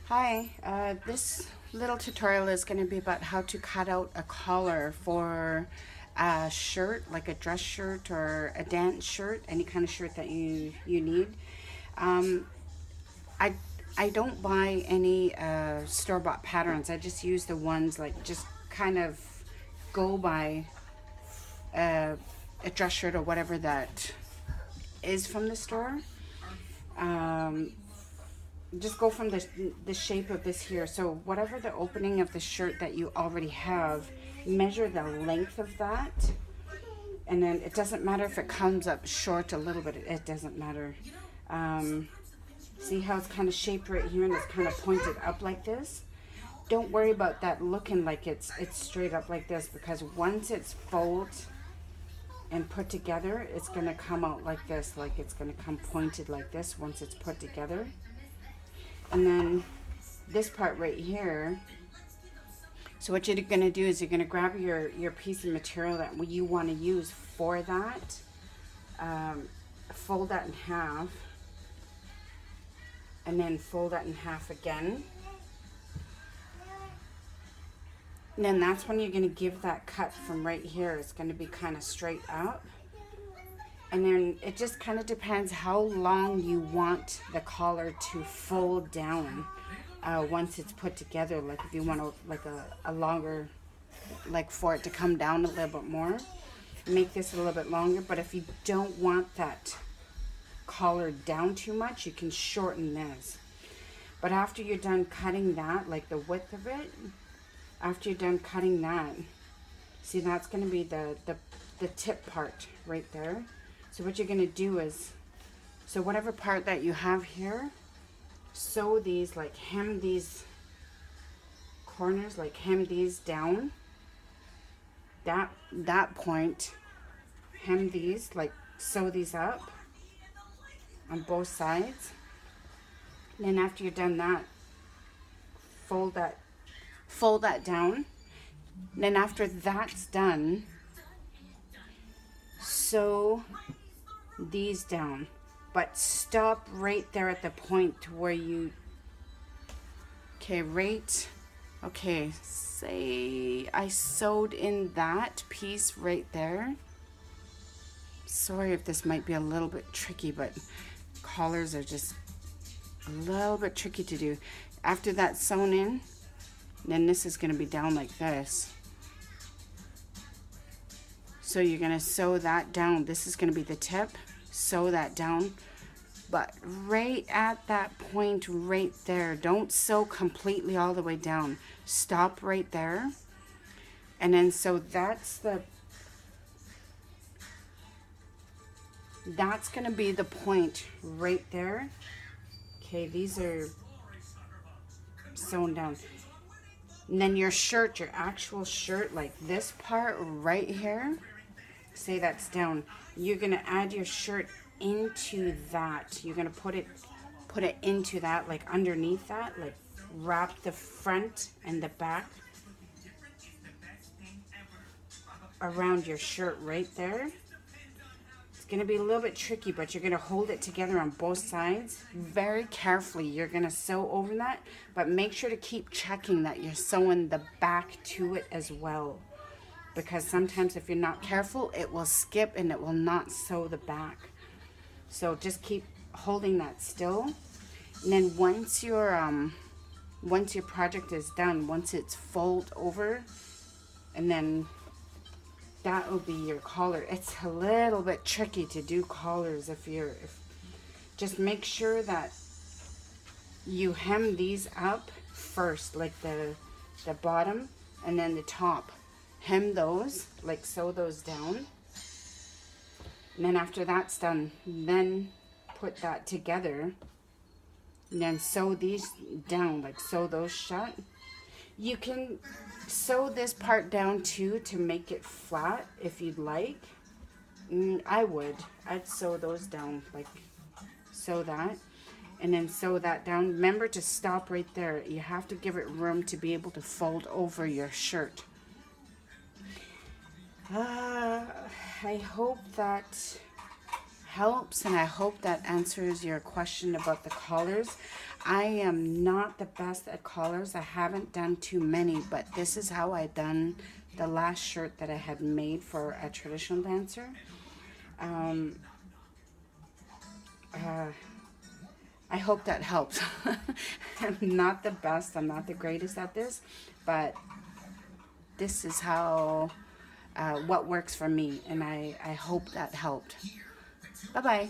Hi, this little tutorial is going to be about how to cut out a collar for a shirt, like a dress shirt or a dance shirt, any kind of shirt that you need. Um, I, I don't buy any store-bought patterns. I just use the ones like just kind of go by uh, a dress shirt or whatever that is from the store. Um, just go from the shape of this here. So whatever the opening of the shirt that you already have, measure the length of that. And then it doesn't matter if it comes up short a little bit, it doesn't matter. Um, See how it's kind of shaped right here and it's kind of pointed up like this? Don't worry about that looking like it's straight up like this, because once it's folded and put together, it's going to come out like this, like it's going to come pointed like this once it's put together. And then this part right here, so what you're going to do is you're going to grab your piece of material that you want to use for that, fold that in half, and then fold that in half again. And then that's when you're going to give that cut from right here. It's going to be kind of straight up. And then it just kind of depends how long you want the collar to fold down once it's put together. Like if you want a longer, like for it to come down a little bit more, make this a little bit longer. But if you don't want that collar down too much, you can shorten this. But after you're done cutting that, like the width of it, after you're done cutting that, see, that's going to be the tip part right there. So what you're going to do is, so whatever part that you have here, sew these, like hem these corners, like hem these down. That point, hem these, like sew these up on both sides. And then after you're done that, fold that down. And then after that's done, sew these down, but stop right there at the point where you, okay, say I sewed in that piece right there. Sorry if this might be a little bit tricky, but collars are just a little bit tricky to do. After that's sewn in, then this is going to be down like this. So you're going to sew that down. This is going to be the tip. Sew that down. But right at that point right there, don't sew completely all the way down. Stop right there. And then so that's going to be the point right there. Okay, these are sewn down. And then your shirt, your actual shirt, like this part right here, say that's down. You're gonna add your shirt into that. You're gonna put it into that, like underneath that, like wrap the front and the back around your shirt right there. It's gonna be a little bit tricky, but you're gonna hold it together on both sides very carefully. You're gonna sew over that, but make sure to keep checking that you're sewing the back to it as well, because sometimes if you're not careful, it will skip and it will not sew the back. So just keep holding that still. And then once your project is done, once it's fold over, and then that will be your collar. It's a little bit tricky to do collars just make sure that you hem these up first, like the bottom and then the top. Hem those, like sew those down. And then after that's done, then put that together. And then sew these down, like sew those shut. You can sew this part down too to make it flat if you'd like. I'd sew those down, like sew that. And then sew that down. Remember to stop right there. You have to give it room to be able to fold over your shirt. I hope that helps, and I hope that answers your question about the collars. I am not the best at collars. I haven't done too many, but this is how I done the last shirt that I had made for a traditional dancer. Um, I hope that helps. I'm not the best. I'm not the greatest at this, but this is how what works for me, and I hope that helped. Bye bye.